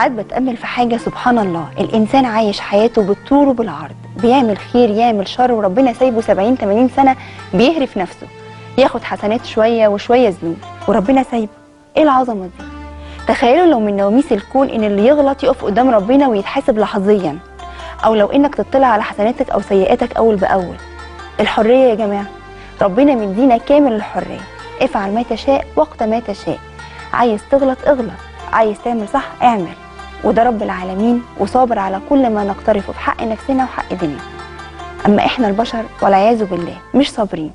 ساعات بتأمل في حاجة، سبحان الله، الإنسان عايش حياته بالطول وبالعرض، بيعمل خير يعمل شر، وربنا سايبه 70 80 سنة بيهرف نفسه، ياخد حسنات شوية وشوية ذنوب، وربنا سايبه. إيه العظمة دي؟ تخيلوا لو من نواميس الكون إن اللي يغلط يقف قدام ربنا ويتحاسب لحظيا، أو لو إنك تطلع على حسناتك أو سيئاتك أول بأول. الحرية يا جماعة، ربنا مدينا كامل الحرية، افعل ما تشاء وقت ما تشاء، عايز تغلط اغلط، عايز تعمل صح اعمل، وده رب العالمين وصابر على كل ما نقترفه في حق نفسنا وحق ديننا. اما احنا البشر والعياذ بالله مش صابرين.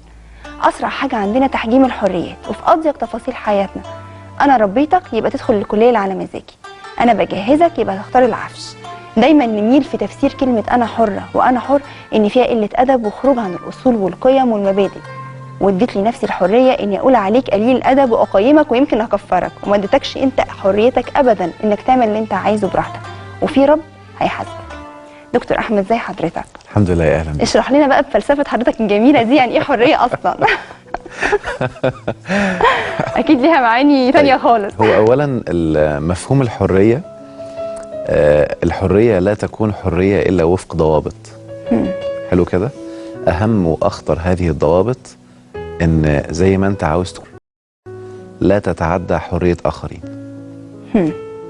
اسرع حاجه عندنا تحجيم الحريات، وفي اضيق تفاصيل حياتنا. انا ربيتك يبقى تدخل الكليه اللي على مزاجي، انا بجهزك يبقى تختار العفش. دايما نميل في تفسير كلمه انا حره وانا حر ان فيها قله ادب وخروج عن الاصول والقيم والمبادئ، واديت لنفسي الحريه اني اقول عليك قليل الادب واقيمك ويمكن اكفرك، وما اديتكش انت حريتك ابدا انك تعمل اللي انت عايزه براحتك، وفي رب هيحاسبك. دكتور احمد، ازاي حضرتك؟ الحمد لله، يا اهلا بك. اشرح لنا بقى بفلسفه حضرتك الجميله دي، يعني ايه حريه اصلا؟ اكيد ليها معاني ثانيه خالص. هو اولا مفهوم الحريه، الحريه لا تكون حريه الا وفق ضوابط. حلو كده. اهم واخطر هذه الضوابط ان زي ما انت عاوز تكون لا تتعدى حريه اخرين.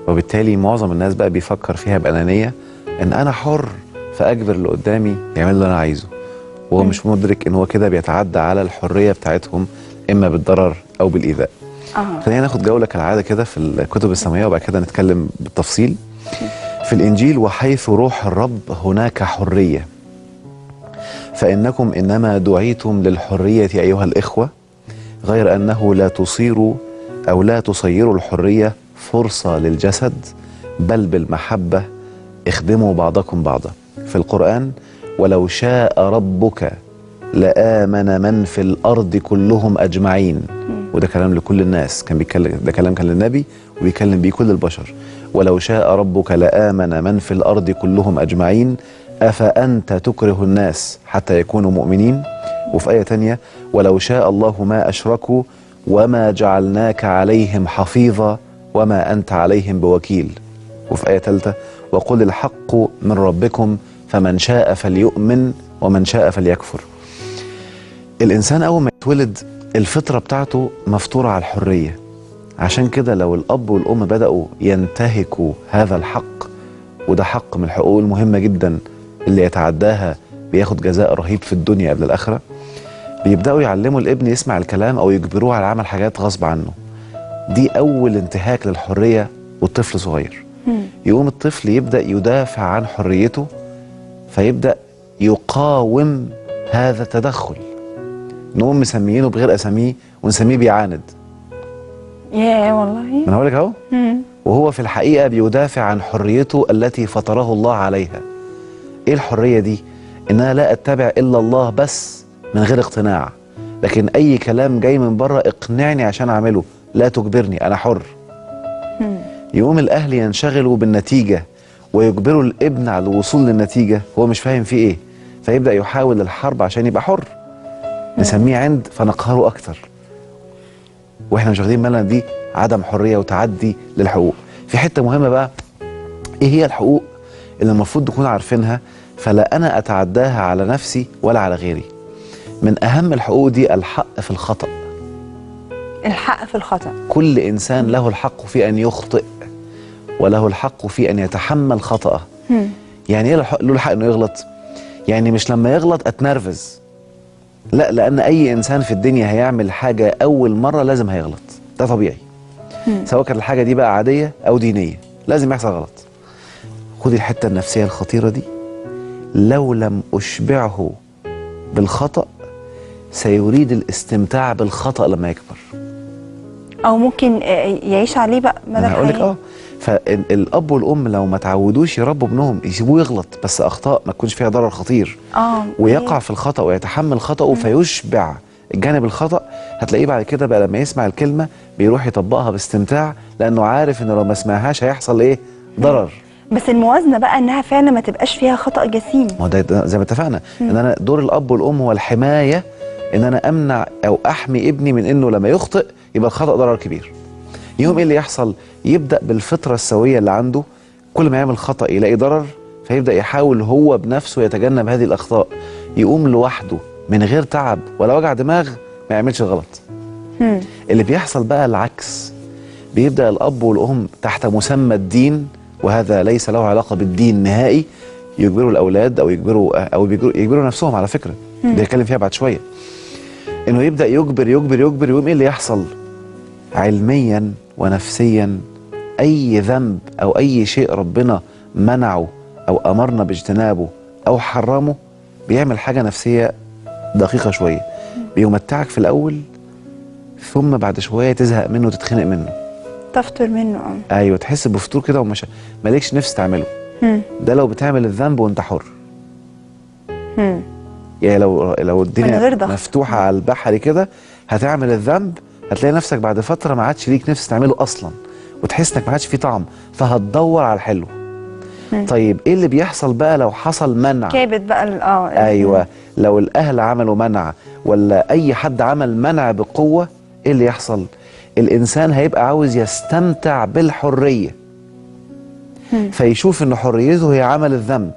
وبالتالي معظم الناس بقى بيفكر فيها بانانيه، ان انا حر فاجبر اللي قدامي يعمل اللي انا عايزه، وهو مش مدرك ان هو كده بيتعدى على الحريه بتاعتهم، اما بالضرر او بالايذاء. خلينا ناخد جوله كالعاده كده في الكتب السماويه وبعد كده نتكلم بالتفصيل. في الانجيل: وحيث روح الرب هناك حريه، فانكم انما دعيتم للحريه ايها الاخوه، غير انه لا تصيروا او لا تصيروا الحريه فرصه للجسد، بل بالمحبه اخدموا بعضكم بعضا. في القرآن: ولو شاء ربك لآمن من في الأرض كلهم أجمعين. وده كلام لكل الناس، كان بيتكلم، ده كلام كان للنبي وبيكلم بيه كل البشر. ولو شاء ربك لآمن من في الأرض كلهم أجمعين أفأنت تكره الناس حتى يكونوا مؤمنين. وفي آية تانية: ولو شاء الله ما أشركوا وما جعلناك عليهم حفيظا وما أنت عليهم بوكيل. وفي آية ثالثة: وقل الحق من ربكم فمن شاء فليؤمن ومن شاء فليكفر. الإنسان أول ما يتولد الفطرة بتاعته مفطورة على الحرية. عشان كده لو الأب والأم بدأوا ينتهكوا هذا الحق، وده حق من الحقوق المهمة جدا اللي يتعداها بياخد جزاء رهيب في الدنيا قبل الآخرة، بيبدأوا يعلموا الابن يسمع الكلام أو يجبروه على عمل حاجات غصب عنه. دي أول انتهاك للحرية والطفل صغير. يقوم الطفل يبدأ يدافع عن حريته، فيبدأ يقاوم هذا التدخل. نقوم مسميينه بغير أساميه ونسميه بيعاند. ياه والله. أنا هقول لك أهو. وهو في الحقيقة بيدافع عن حريته التي فطره الله عليها. إيه الحرية دي؟ إن أنا لا أتبع إلا الله بس من غير اقتناع، لكن أي كلام جاي من بره اقنعني عشان أعمله، لا تجبرني، أنا حر. يقوم الأهل ينشغلوا بالنتيجة ويجبروا الابن على الوصول للنتيجة، هو مش فاهم فيه إيه، فيبدأ يحاول الحرب عشان يبقى حر. نسميه عند فنقهره أكتر، وإحنا مش واخدين بالنا دي عدم حرية وتعدي للحقوق. في حتة مهمة بقى، إيه هي الحقوق اللي المفروض نكون عارفينها فلا أنا أتعداها على نفسي ولا على غيري؟ من أهم الحقوق دي الحق في الخطأ. الحق في الخطأ. كل إنسان له الحق في أن يخطئ، وله الحق في أن يتحمل خطأه. يعني إيه له الحق أنه يغلط؟ يعني مش لما يغلط أتنرفز، لا، لأن أي إنسان في الدنيا هيعمل حاجة أول مرة لازم هيغلط، ده طبيعي. سواء كانت الحاجة دي بقى عادية أو دينية، لازم يحصل غلط. خدي الحتة النفسية الخطيرة دي: لو لم أشبعه بالخطأ سيريد الاستمتاع بالخطأ لما يكبر، أو ممكن يعيش عليه بقى مدى الحياة. أنا هقول لك فالأب والأم لو ما تعودوش يربوا ابنهم، يسيبوه يغلط بس أخطاء ما تكونش فيها ضرر خطير، ويقع في الخطأ ويتحمل خطأه فيشبع الجانب الخطأ، هتلاقيه بعد كده بقى لما يسمع الكلمة بيروح يطبقها باستمتاع، لأنه عارف إنه لو ما سمعهاش هيحصل إيه؟ ضرر. بس الموازنة بقى إنها فعلا ما تبقاش فيها خطأ جسيم. ما ده زي ما اتفقنا إن أنا دور الأب والأم هو الحماية، إن أنا أمنع أو أحمي ابني من إنه لما يخطئ يبقى الخطأ ضرر كبير. يوم إيه اللي يحصل؟ يبدأ بالفطرة السوية اللي عنده كل ما يعمل خطأ يلاقي ضرر، فيبدأ يحاول هو بنفسه يتجنب هذه الأخطاء، يقوم لوحده من غير تعب ولا وجع دماغ ما يعملش غلط. اللي بيحصل بقى العكس، بيبدأ الأب والأم تحت مسمى الدين، وهذا ليس له علاقة بالدين نهائي، يجبروا الأولاد أو يجبروا نفسهم على فكرة، دي هنتكلم فيها بعد شوية، إنه يبدأ يجبر يجبر يجبر، يقوم إيه اللي يحصل؟ علميا ونفسيا أي ذنب أو أي شيء ربنا منعه أو أمرنا باجتنابه أو حرمه بيعمل حاجة نفسية دقيقة شوية، بيمتعك في الأول، ثم بعد شوية تزهق منه وتتخنق منه، تفطر منه. أيوة، تحس بفتور كده ومش مالكش نفس تعمله. ده لو بتعمل الذنب وانت حر. يعني لو الدنيا مفتوحة على البحر كده، هتعمل الذنب هتلاقي نفسك بعد فترة ما عادش ليك نفس تعمله أصلا، وتحس انك ما عادش فيه طعم، فهتدور على الحلو. طيب ايه اللي بيحصل بقى لو حصل منع؟ كابت بقى ايوه، لو الاهل عملوا منع ولا اي حد عمل منع بقوه، ايه اللي يحصل؟ الانسان هيبقى عاوز يستمتع بالحريه، فيشوف ان حريته هي عمل الذنب،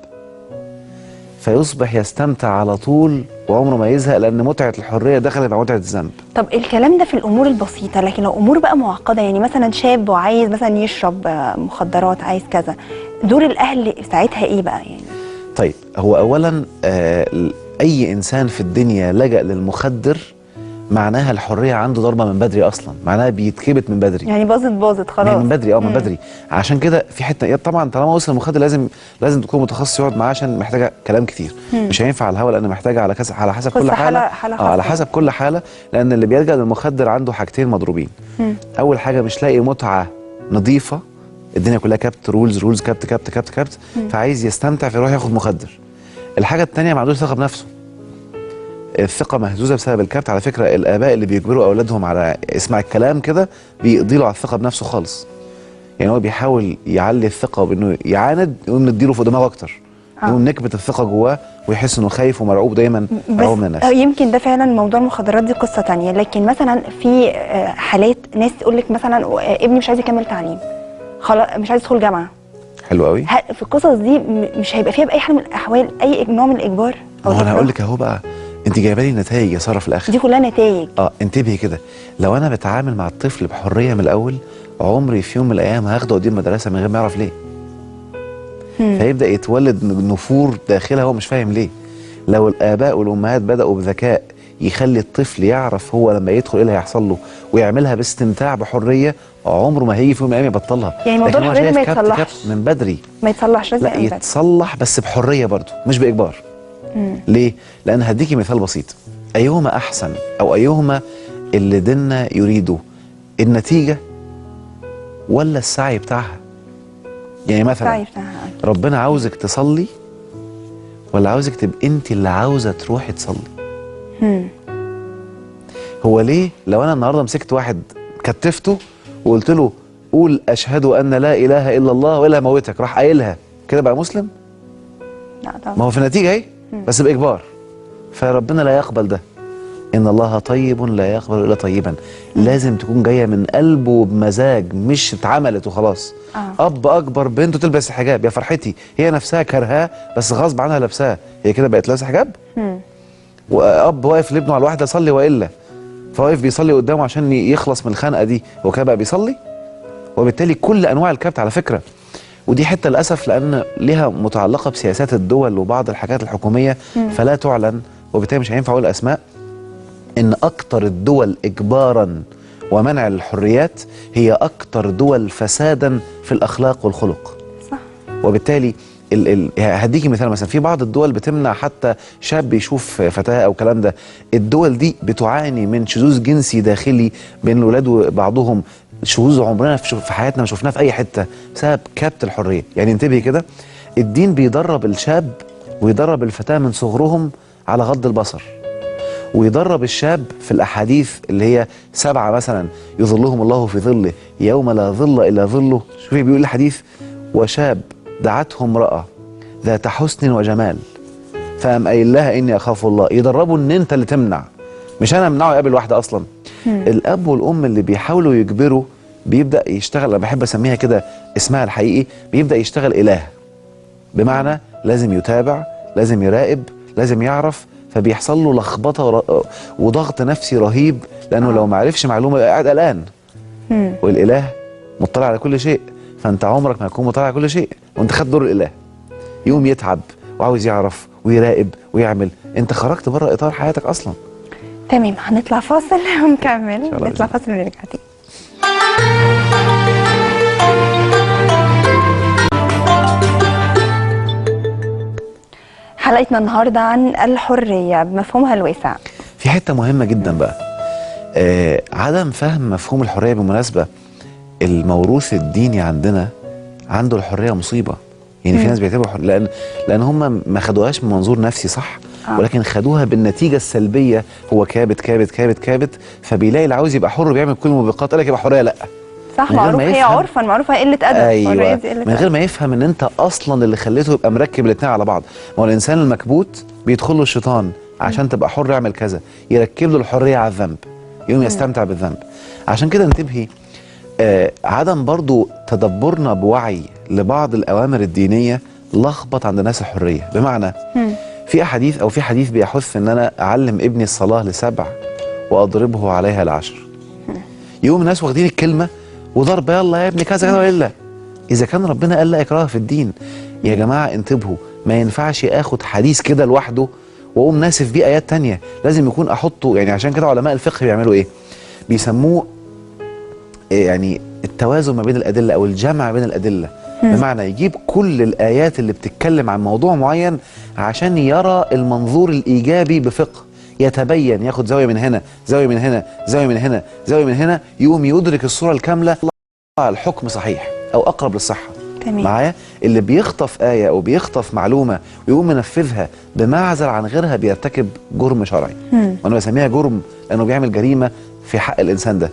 فيصبح يستمتع على طول وعمره ما يزهق، لان متعه الحريه دخلت مع متعه الذنب. طب الكلام ده في الامور البسيطه، لكن لو امور بقى معقده، يعني مثلا شاب وعايز مثلا يشرب مخدرات، عايز كذا، دور الاهل ساعتها ايه بقى يعني؟ طيب، هو اولا اي انسان في الدنيا لجأ للمخدر معناها الحريه عنده ضربه من بدري اصلا، معناها بيتكبت من بدري، يعني باظت خلاص من بدري. من بدري. عشان كده في حته طبعا طالما وصل المخدر لازم تكون متخصص يقعد معاه، عشان محتاجه كلام كتير. مش هينفع على الهوا، لان محتاجه على حسب كل حاله، على حسب كل حاله، لان اللي بيلجأ للمخدر عنده حاجتين مضروبين. اول حاجه مش لاقي متعه نظيفه، الدنيا كلها كبت، رولز كبت كبت كبت كبت، فعايز يستمتع فيروح ياخد مخدر. الحاجه الثانيه ما عندوش ثقه بنفسه، الثقه مهزوزه بسبب الكبت. على فكره الاباء اللي بيجبروا اولادهم على اسمع الكلام كده بيقضي له على الثقه بنفسه خالص، يعني هو بيحاول يعلي الثقه بانه يعاند، يقوم نديله فوق دماغه اكتر، يقوم نكبت الثقه جواه ويحس انه خايف ومرعوب دايما مرعوب من الناس. يمكن ده فعلا موضوع المخدرات دي قصه ثانيه، لكن مثلا في حالات ناس تقول لك مثلا ابني مش عايز يكمل تعليم، خلاص مش عايز يدخل جامعه. حلو قوي. في القصص دي مش هيبقى فيها باي حال من الاحوال اي نوع من الاجبار او انا هقول لك اهو بقى، انت جايبه لي نتائج يا ساره في الاخر، دي كلها نتائج. انتبهي كده، لو انا بتعامل مع الطفل بحريه من الاول، عمري في يوم من الايام هاخده قدام المدرسه من غير ما يعرف ليه. فيبدا يتولد نفور داخلها هو مش فاهم ليه. لو الاباء والامهات بداوا بذكاء يخلي الطفل يعرف هو لما يدخل ايه اللي هيحصل له، ويعملها باستمتاع بحريه، عمره ما هيجي في يوم من الايام يبطلها. يعني موضوع الحريه ما يتصلحش من بدري، ما يتصلحش، لا يتصلح بس بحريه برضه مش باجبار. ليه؟ لان هديكي مثال بسيط، ايهما احسن او ايهما اللي ديننا يريده، النتيجه ولا السعي بتاعها؟ يعني مثلا ربنا عاوزك تصلي ولا عاوزك تبقى انت اللي عاوزه تروحي تصلي؟ هو ليه لو انا النهارده مسكت واحد كتفته وقلت له قول اشهد ان لا اله الا الله والا هموتك، راح قايلها كده بقى مسلم؟ لا طبعا. ما هو في النتيجه اهي بس باجبار، فربنا لا يقبل ده. ان الله طيب لا يقبل الا طيبا. لازم تكون جايه من قلبه وبمزاج، مش اتعملت وخلاص. اب اكبر بنته تلبس حجاب، يا فرحتي، هي نفسها كرهاه بس غصب عنها لابساه، هي كده بقت لابسه حجاب؟ واب واقف لابنه على الواحده صلي والا، فواقف بيصلي قدامه عشان يخلص من الخنقه دي، هو كده بقى بيصلي؟ وبالتالي كل انواع الكبت على فكره، ودي حته للاسف لان ليها متعلقه بسياسات الدول وبعض الحاجات الحكوميه فلا تعلن، وبالتالي مش هينفع اقول اسماء، ان اكتر الدول اجبارا ومنع الحريات هي اكتر دول فسادا في الاخلاق والخلق. صح. وبالتالي هديكي مثال، مثلا في بعض الدول بتمنع حتى شاب يشوف فتاه او كلام ده، الدول دي بتعاني من شذوذ جنسي داخلي بين الولاد وبعضهم، شذوذ عمرنا في حياتنا ما شفناه في اي حته بسبب كبت الحريه. يعني انتبهي كده، الدين بيدرب الشاب ويدرب الفتاه من صغرهم على غض البصر، ويدرب الشاب في الاحاديث اللي هي 7 مثلا يظلهم الله في ظله يوم لا ظل الا ظله. شوفي بيقول الحديث، وشاب دعته امراه ذات حسن وجمال فقام قايل لها اني اخاف الله. يدربوا ان انت اللي تمنع، مش انا امنعه يقابل واحده اصلا. الاب والام اللي بيحاولوا يجبروا بيبدا يشتغل، انا بحب اسميها كده اسمها الحقيقي بيبدا يشتغل اله، بمعنى لازم يتابع، لازم يراقب، لازم يعرف، فبيحصل له لخبطه وضغط نفسي رهيب، لانه لو ما عرفش معلومه يبقى قاعد قلقان. والاله مطلع على كل شيء، فانت عمرك ما هتكون مطلع على كل شيء، وانت خدت دور الاله. يقوم يتعب وعاوز يعرف ويراقب ويعمل، انت خرجت بره اطار حياتك اصلا. تمام، هنطلع فاصل ونكمل. نطلع فاصل ونرجع تاني. حلقتنا النهارده عن الحريه بمفهومها الواسع. في حته مهمه جدا بقى، عدم فهم مفهوم الحريه. بالمناسبه الموروث الديني عندنا عنده الحريه مصيبه، يعني في ناس بيعتبروا لان هم ما خدوهاش من منظور نفسي صح، ولكن خدوها بالنتيجه السلبيه. هو كابت كابت كابت كابت، فبيلاقي اللي عاوز يبقى حر بيعمل كل الموبقات، قال لك يبقى حريه. لا صح، معروف، هي عرفا معروفه قله ادب. ايوه، من غير ما يفهم ان انت اصلا اللي خليته يبقى مركب الاثنين على بعض. ما هو الانسان المكبوت بيدخل له الشيطان عشان تبقى حر يعمل كذا، يركب له الحريه على الذنب، يقوم يستمتع بالذنب. عشان كده انتبهي، عدم برضو تدبرنا بوعي لبعض الأوامر الدينية لخبط عند الناس الحرية. بمعنى في حديث بيحث ان انا اعلم ابني الصلاة ل7 واضربه عليها ل10. يقوم الناس واخدين الكلمة وضرب، يلا يا ابني كذا كذا، ولا اذا كان ربنا قال لا اكراه في الدين. يا جماعة انتبهوا، ما ينفعش اخد حديث كده لوحده واقوم ناسف بيه ايات تانية، لازم يكون احطه. يعني عشان كده علماء الفقه بيعملوا ايه؟ بيسموه يعني التوازن ما بين الأدلة أو الجمع بين الأدلة. بمعنى يجيب كل الآيات اللي بتتكلم عن موضوع معين عشان يرى المنظور الإيجابي بفقه، يتبين، ياخد زاوية من هنا، زاوية من هنا، زاوية من هنا، زاوية من هنا، يقوم يدرك الصورة الكاملة، الحكم صحيح أو أقرب للصحة. معايا؟ اللي بيخطف آية أو بيخطف معلومة ويقوم منفذها بمعزل عن غيرها بيرتكب جرم شرعي، وأنا بسميها جرم لأنه بيعمل جريمة في حق الإنسان ده.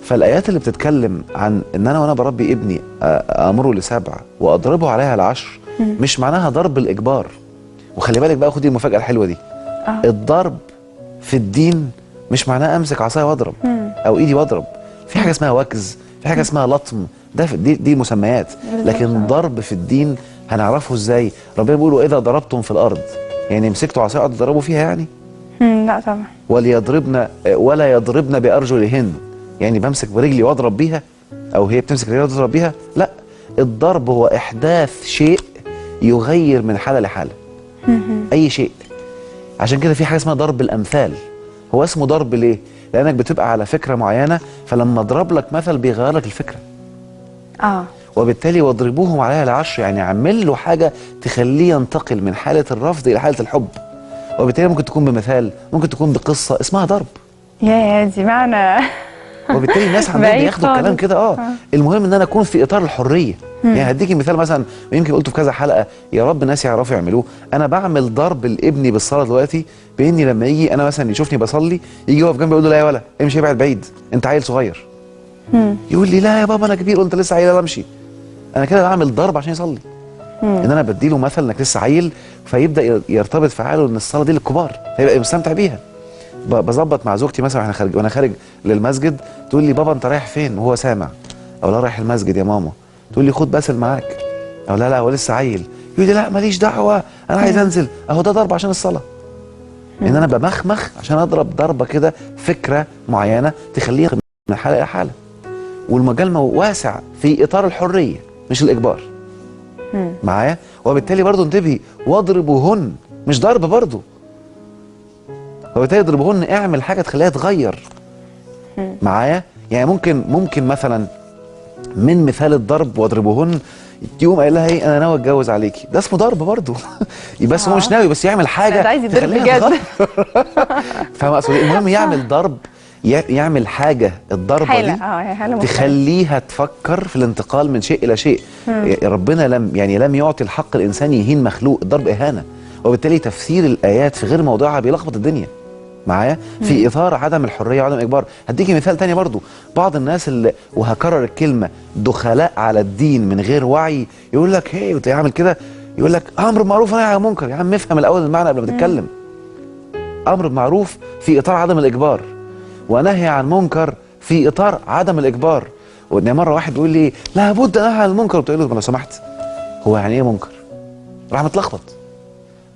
فالآيات اللي بتتكلم عن ان انا وانا بربي ابني امره ل7 واضربه عليها ل10 مش معناها ضرب الاجبار. وخلي بالك بقى، خدي المفاجأة الحلوة دي. الضرب في الدين مش معناه امسك عصايه واضرب او ايدي واضرب. في حاجة اسمها وكز، في حاجة اسمها لطم، ده دي مسميات. لكن ضرب في الدين هنعرفه ازاي؟ ربنا بيقول واذا ضربتم في الارض، يعني مسكتوا عصايه قعدوا تضربوا فيها يعني؟ لا طبعا. ولا يضربن بارجلهن، يعني بمسك برجلي واضرب بيها او هي بتمسك رجلها وتضرب بيها؟ لا، الضرب هو احداث شيء يغير من حاله لحاله، اي شيء. عشان كده في حاجه اسمها ضرب الامثال. هو اسمه ضرب ليه؟ لانك بتبقى على فكره معينه، فلما اضرب لك مثل بيغير لك الفكره. وبالتالي واضربوهم عليها ل10، يعني اعمل له حاجه تخليه ينتقل من حاله الرفض الى حاله الحب. وبالتالي ممكن تكون بمثال، ممكن تكون بقصه اسمها ضرب. يا دي معنى. وبالتالي الناس عندهم بياخدوا الكلام كده. المهم ان انا اكون في اطار الحريه. يعني هديكي مثال مثلا، ويمكن قلته في كذا حلقه، يا رب الناس يعرفوا يعملوه. انا بعمل ضرب لابني بالصلاه دلوقتي، باني لما يجي انا مثلا يشوفني بصلي، يجي يقف جنبي يقول له لا يا ولا امشي ابعد بعيد، انت عيل صغير. يقول لي لا يا بابا انا كبير، قلت لسه عيل، امشي. انا كده بعمل ضرب عشان يصلي. ان انا بديله مثل انك لسه عيل، فيبدا يرتبط في عقله ان الصلاه دي للكبار، فيبقى مستمتع بيها. بظبط مع زوجتي مثلا وانا خارج للمسجد، تقول لي بابا انت رايح فين؟ وهو سامع. او لا رايح المسجد يا ماما. تقول لي خد باسل معاك. او لا هو لسه عيل. يقول لي لا ماليش دعوه انا عايز انزل. اهو ده ضرب عشان الصلاه. ان انا بمخمخ عشان اضرب ضربه كده، فكره معينه تخليه من حاله الى حاله. والمجال واسع في اطار الحريه مش الاجبار. معايا؟ وبالتالي برضو انتبهي، واضربوهن مش ضرب برضو. وبالتالي اضربوهن، اعمل حاجه تخليها تغير. معايا؟ يعني ممكن مثلا من مثال الضرب واضربوهن يقوم قايل لها ايه؟ انا ناوي اتجوز عليكي. ده اسمه ضرب برضه. بس هو مش ناوي، بس يعمل حاجه تخليها تغير. فاهم اقصد ايه؟ المهم يعمل ضرب، يعمل حاجه، الضربه دي تخليها تفكر في الانتقال من شيء الى شيء. ربنا لم يعطي الحق الانسان يهين مخلوق، الضرب اهانه. وبالتالي تفسير الايات في غير موضوعها بيلخبط الدنيا. معايا؟ في اطار عدم الحريه وعدم الاجبار. هديكي مثال تاني برضو. بعض الناس اللي، وهكرر الكلمه، دخلاء على الدين من غير وعي، يقول لك هي وتعمل كده، يقول لك امر بمعروف ونهي عن منكر. يا عم افهم الاول المعنى قبل ما تتكلم. امر بمعروف في اطار عدم الاجبار، ونهي عن منكر في اطار عدم الاجبار. مره واحد بيقول لي لابد ان انهى عن المنكر، قلت له لو سمحت هو يعني ايه منكر؟ راح متلخبط.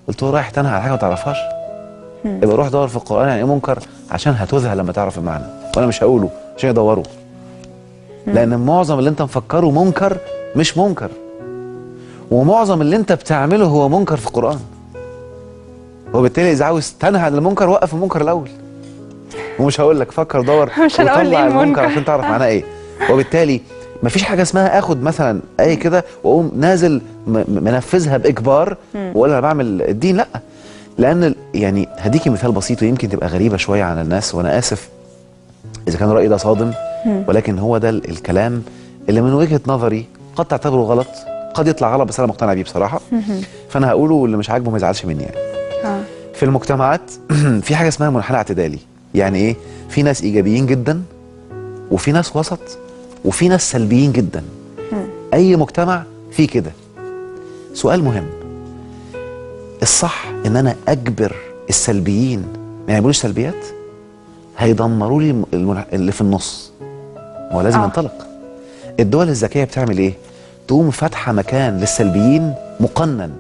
قلت له رايح تنهى على حاجه ما تعرفهاش؟ يبقى روح دور في القران يعني ايه منكر عشان هتذهل لما تعرف المعنى، وانا مش هقوله عشان يدوروا. لان معظم اللي انت مفكره منكر مش منكر، ومعظم اللي انت بتعمله هو منكر في القران. وبالتالي اذا عاوز تنهى عن المنكر وقف المنكر الاول، ومش هقول لك فكر دور مش هنقول وطلع ايه المنكر المنكر عشان تعرف معناه ايه. وبالتالي مفيش حاجه اسمها اخد مثلا ايه كده واقوم نازل منفذها باجبار واقول انا بعمل الدين، لا. لان يعني هديكي مثال بسيط ويمكن تبقى غريبه شويه عن الناس، وانا اسف اذا كان رايي ده صادم، ولكن هو ده الكلام اللي من وجهه نظري قد تعتبره غلط، قد يطلع غلط، بس انا مقتنع بيه بصراحه. فانا هقوله واللي مش عاجبه ما يزعلش مني يعني. في المجتمعات في حاجه اسمها منحنى اعتدالي. يعني ايه؟ في ناس ايجابيين جدا، وفي ناس وسط، وفي ناس سلبيين جدا. اي مجتمع فيه كده. سؤال مهم، الصح ان انا اجبر السلبيين ما يعملوش سلبيات؟ هيدمروا لي اللي في النص. هو لازم ينطلق. الدول الذكيه بتعمل ايه؟ تقوم فاتحه مكان للسلبيين مقنن،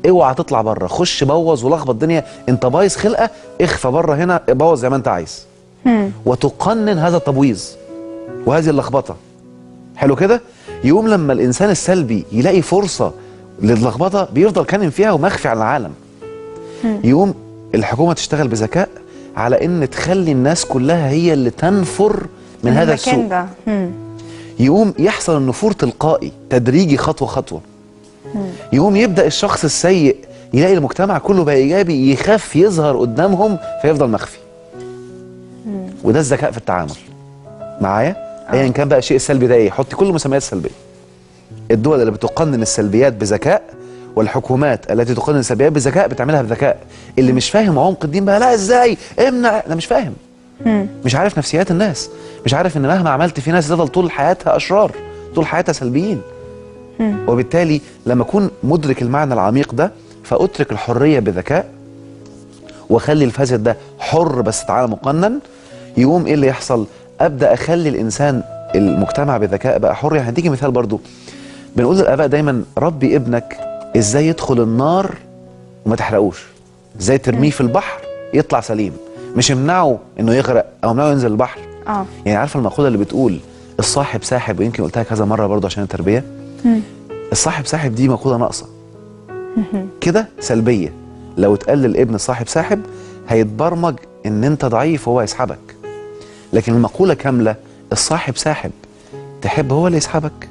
اوعى تطلع بره، خش بوظ ولخبط الدنيا، انت بايظ خلقه، اخفى بره هنا بوظ زي ما انت عايز. وتقنن هذا التبويظ وهذه اللخبطه. حلو كده؟ يقوم لما الانسان السلبي يلاقي فرصه للخبطه بيفضل كانن فيها ومخفي عن العالم. يقوم الحكومه تشتغل بذكاء على ان تخلي الناس كلها هي اللي تنفر من هذا السوء ده. يقوم يحصل النفور تلقائي تدريجي خطوه خطوه. يقوم يبدا الشخص السيء يلاقي المجتمع كله بقى ايجابي، يخاف يظهر قدامهم فيفضل مخفي. وده الذكاء في التعامل معايا. ايا كان بقى الشيء السلبي ده ايه، حطي كل المسميات السلبيه. الدول اللي بتقنن السلبيات بذكاء، والحكومات التي تقنن السلبيات بذكاء بتعملها بذكاء. اللي مش فاهم عمق الدين بقى لا ازاي امنع، انا مش فاهم. مش عارف نفسيات الناس، مش عارف ان مهما عملت في ناس تفضل طول حياتها اشرار، طول حياتها سلبيين. وبالتالي لما اكون مدرك المعنى العميق ده فاترك الحريه بذكاء، واخلي الفاسد ده حر بس تعالى مقنن. يقوم ايه اللي يحصل؟ ابدا اخلي الانسان المجتمع بذكاء بقى حر. يعني هديكي مثال برضو، بنقول للاباء دايما ربي ابنك ازاي يدخل النار وما تحرقوش، ازاي ترميه في البحر يطلع سليم، مش امنعه انه يغرق او امنعه ينزل البحر. يعني عارفه المقوله اللي بتقول الصاحب ساحب، ويمكن قلتها كذا مره برضو عشان التربيه. الصاحب ساحب دي مقوله ناقصه كده، سلبيه. لو اتقال للابن الصاحب ساحب هيتبرمج ان انت ضعيف وهو يسحبك. لكن المقوله كامله الصاحب ساحب، تحب هو اللي يسحبك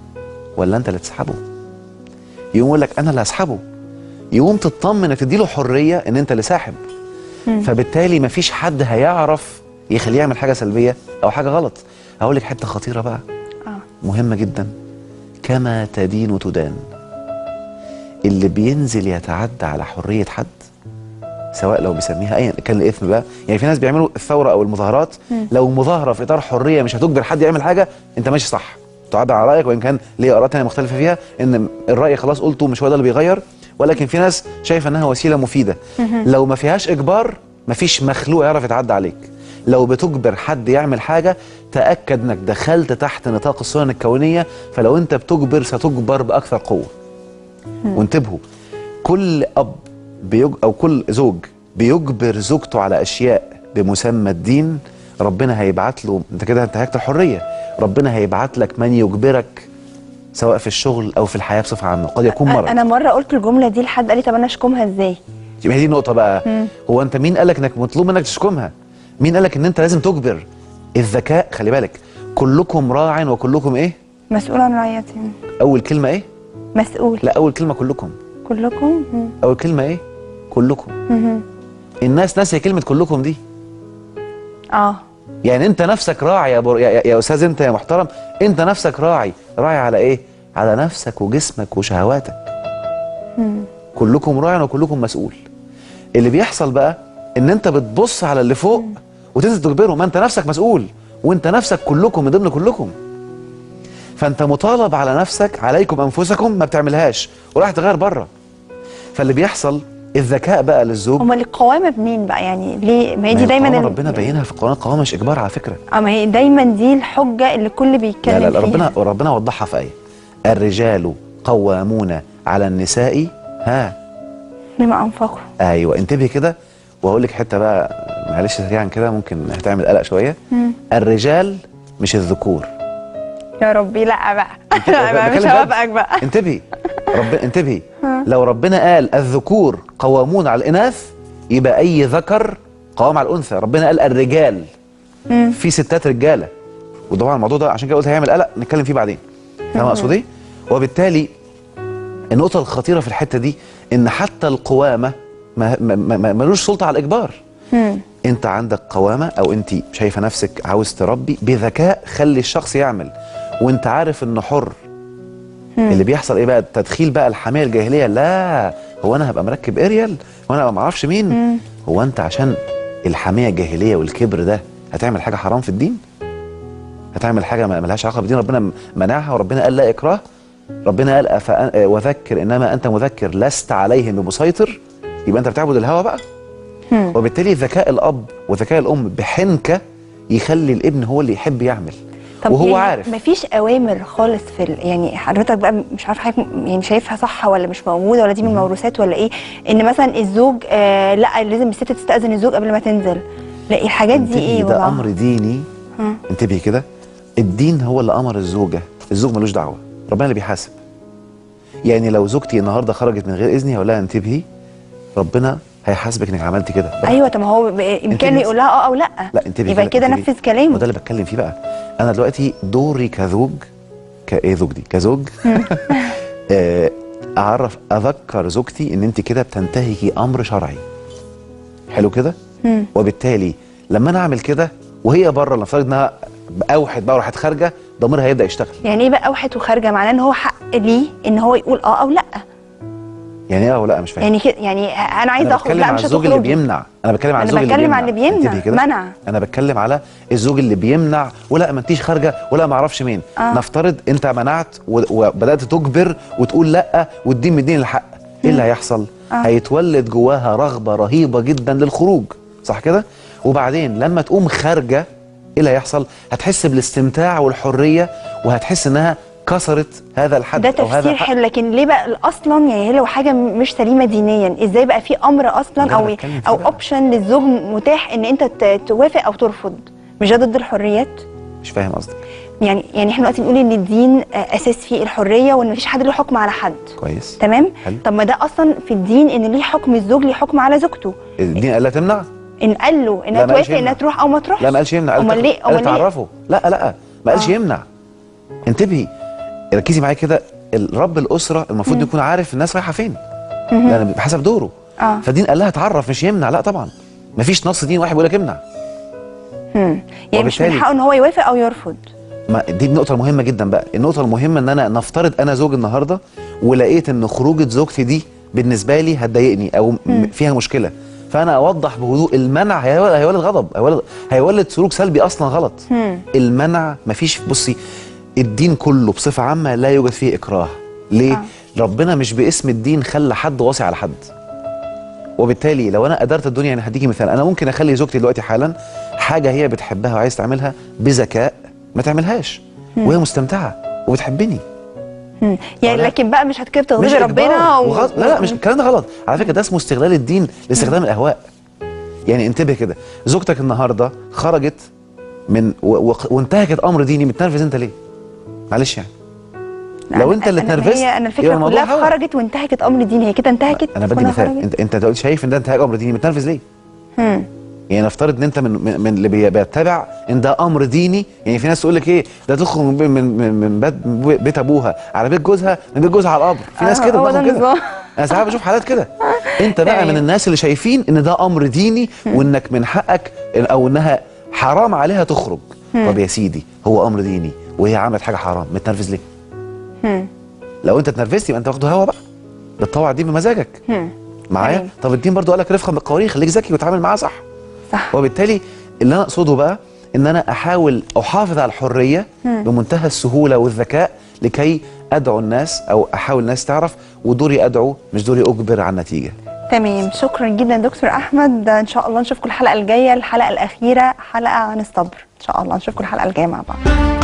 ولا انت اللي تسحبه؟ يقوم يقول لك انا اللي هسحبه، يقوم تطمن انك تديله حريه ان انت اللي ساحب. فبالتالي مفيش حد هيعرف يخليه يعمل حاجه سلبيه او حاجه غلط. هقول لك حته خطيره بقى مهمه جدا، كما تدين تدان. اللي بينزل يتعدى على حريه حد، سواء لو بيسميها ايا كان الاثم بقى، يعني في ناس بيعملوا الثوره او المظاهرات، لو مظاهره في اطار حريه مش هتجبر حد يعمل حاجه، انت ماشي صح، تعبر عن رايك، وان كان ليه اراء ثانيه مختلفه فيها، ان الراي خلاص قلته مش هو ده اللي بيغير، ولكن في ناس شايفه انها وسيله مفيده. لو ما فيهاش اجبار مفيش مخلوق يعرف يتعدى عليك. لو بتجبر حد يعمل حاجه تاكد انك دخلت تحت نطاق السنن الكونيه، فلو انت بتجبر ستجبر باكثر قوه. وانتبهوا، كل اب او كل زوج بيجبر زوجته على اشياء بمسمى الدين، ربنا هيبعت له، انت كده انتهكت الحريه، ربنا هيبعت لك من يجبرك سواء في الشغل او في الحياه بصفه عامه. قد يكون مرض. انا مره قلت الجمله دي لحد قال لي طب انا اشكمها ازاي؟ يبقى هي دي النقطه بقى. هو انت مين قالك انك مطلوب منك تشكمها؟ مين قالك ان انت لازم تجبر؟ الذكاء، خلي بالك، كلكم راع وكلكم ايه؟ مسؤول عن رعيته. اول كلمه ايه؟ مسؤول. لا، اول كلمه كلكم. كلكم. اول كلمه ايه؟ كلكم. الناس ناسيه كلمه كلكم دي. يعني انت نفسك راعي يا استاذ، انت يا محترم، انت نفسك راعي على ايه؟ على نفسك وجسمك وشهواتك. كلكم راع وكلكم مسؤول. اللي بيحصل بقى ان انت بتبص على اللي فوق وتنزل تجبره، ما انت نفسك مسؤول، وانت نفسك كلكم من ضمن كلكم. فانت مطالب على نفسك، عليكم انفسكم، ما بتعملهاش وراح تغير بره. فاللي بيحصل الذكاء بقى للزوج. امال القوامه منين بقى؟ يعني ليه؟ ما هي دي دايما ربنا بينها في القرآن، القوامه مش اجبار على فكره. ما هي دايما دي الحجه اللي الكل بيتكلم لا لا فيها. ربنا وضحها في ايه: الرجال قوامون على النساء بما انفقوا. ايوه انتبهي كده، وهقول لك حته بقى معلش سريعا كده ممكن هتعمل قلق شويه. الرجال مش الذكور. يا ربي لا بقى لا بقى مش هوافقك بقى. انتبهي انتبهي لو ربنا قال الذكور قوامون على الاناث يبقى اي ذكر قوام على الانثى. ربنا قال الرجال، في ستات رجاله، وطبعا الموضوع ده عشان كده قلت هيعمل قلق، نتكلم فيه بعدين. فاهم اقصد ايه؟ وبالتالي النقطه الخطيره في الحته دي ان حتى القوامه ملوش سلطه على الاجبار. انت عندك قوامه او انت شايفه نفسك عاوز تربي بذكاء، خلي الشخص يعمل وانت عارف انه حر. اللي بيحصل ايه بقى؟ التدخيل بقى الحمايه الجاهليه. لا هو انا هبقى مركب اريال وانا هبقى ما اعرفش مين؟ هو انت عشان الحمايه الجاهليه والكبر ده هتعمل حاجه حرام في الدين؟ هتعمل حاجه ملهاش علاقه بالدين؟ ربنا منعها، وربنا قال لا اكراه. ربنا قال وذكر انما انت مذكر لست عليهم بمسيطر. يبقى انت بتعبد الهوى بقى. وبالتالي ذكاء الاب وذكاء الام بحنكه يخلي الابن هو اللي يحب يعمل. طب وهو يعني عارف مفيش اوامر خالص في يعني حضرتك بقى مش عارفه حضرتك يعني شايفها صح ولا مش موجوده ولا دي من الموروثات ولا ايه؟ ان مثلا الزوج لا لازم الست تستاذن الزوج قبل ما تنزل. لا الحاجات دي ايه ده امر ديني. انتبهي كده، الدين هو اللي امر الزوجه، الزوج ملوش دعوه، ربنا اللي بيحاسب. يعني لو زوجتي النهارده خرجت من غير اذني هقول لها انتبهي ربنا هيحاسبك انك عملتي كده. ايوه طب ما هو بامكانه يقول لها او لا. لا انتبهي يبقى كده نفذ كلامه. وده اللي بتكلم فيه بقى. انا دلوقتي دوري كزوج زوج دي كزوج اذكر زوجتي ان انت كده بتنتهكي امر شرعي. حلو كده؟ وبالتالي لما انا اعمل كده وهي بره، نفترض انها اوحت بقى وراحت خارجه، ضميرها هيبدا يشتغل. يعني ايه بقى اوحت وخارجه؟ معناه ان هو حق ليه ان هو يقول او لا. يعني ايه او لا؟ مش فاهم. يعني كده يعني انا عايزه اخرج، لا مش الزوج اللي بيمنع. انا بتكلم على الزوج اللي بيمنع. منع. انا بتكلم على الزوج اللي بيمنع ولا ما انتيش خارجه ولا ما اعرفش مين. نفترض انت منعت وبدات تجبر وتقول لا والدين مدين الحق. ايه اللي هيحصل؟ هيتولد جواها رغبه رهيبه جدا للخروج، صح كده؟ وبعدين لما تقوم خارجه ايه اللي هيحصل؟ هتحس بالاستمتاع والحريه وهتحس انها كسرت هذا الحد. ده تفسير حلو، لكن ليه بقى اصلا يعني لو حاجه مش سليمه دينيا ازاي بقى في امر اصلا او اوبشن للزوج متاح ان انت توافق او ترفض؟ مش ده ضد الحريات؟ مش فاهم قصدك. يعني احنا دلوقتي بنقول ان الدين اساس فيه الحريه وان مفيش حد له حكم على حد. كويس تمام. حلو. طب ما ده اصلا في الدين ان ليه حكم الزوج ليه حكم على زوجته. الدين قال لا تمنع. ان قال له انها توافق انها تروح او ما تروحش. لا ما قالش يمنع. امال ليه؟ قال تعرفه. لا ما قالش يمنع. انتبهي ركزي معايا كده. الرب الاسره المفروض يكون عارف الناس رايحه فين، لان بحسب دوره. فالدين قال لها تعرف مش يمنع. لا طبعا مفيش نص دين واحد بيقول لك امنع. يعني مش من حقه ان هو يوافق او يرفض. ما دي النقطه المهمه جدا بقى. النقطه المهمه ان انا نفترض انا زوج النهارده ولقيت ان خروجه زوجتي دي بالنسبه لي هتضايقني او فيها مشكله، فانا اوضح بهدوء المنع هيولد غضب، هيولد سلوك سلبي اصلا غلط. المنع مفيش. بصي الدين كله بصفه عامه لا يوجد فيه اكراه. ليه؟ ربنا مش باسم الدين خلى حد واصي على حد. وبالتالي لو انا قدرت الدنيا، يعني هديكي مثال، انا ممكن اخلي زوجتي دلوقتي حالا حاجه هي بتحبها وعايز تعملها بذكاء ما تعملها وهي مستمتعه وبتحبني. يعني لكن بقى مش هتكب تغضبي ربنا لا مش الكلام ده غلط على فكره. ده اسمه استغلال الدين لاستخدام الاهواء. يعني انتبه كده، زوجتك النهارده خرجت من وانتهكت امر ديني، متنرفز انت ليه؟ معلش يعني لو انت اللي اتنرفزت. انا الفكره كلها خرجت وانتهكت امر ديني، هي كده انتهكت. انا بدي مثال. انت دلوقتي شايف ان ده انتهاك امر ديني، متنرفز ليه؟ يعني نفترض ان انت من اللي بيتبع ان ده امر ديني. يعني في ناس تقول لك ايه ده تخرج من بيت ابوها على بيت جوزها، من بيت جوزها على القبر. في ناس كده كده. انا ساعات بشوف حالات كده. انت بقى من الناس اللي شايفين ان ده امر ديني وانك من حقك او انها حرام عليها تخرج. طب يا سيدي هو امر ديني وهي عملت حاجه حرام، متنرفز ليه؟ لو انت اتنرفزت يبقى انت واخده هوا بقى، بتطوع الدين بمزاجك. معايا؟ طب الدين برضو قال لك رفقا بالقوارير، خليك ذكي وتعامل معاه صح. وبالتالي اللي انا اقصده بقى ان انا احاول احافظ على الحريه بمنتهى السهوله والذكاء لكي ادعو الناس او احاول الناس تعرف، ودوري ادعو مش دوري اجبر على النتيجه. تمام، شكرا جدا دكتور احمد. ان شاء الله نشوفكم الحلقه الجايه، الحلقه الاخيره، حلقه عن الصبر. ان شاء الله نشوفكم الحلقه الجايه مع بعض.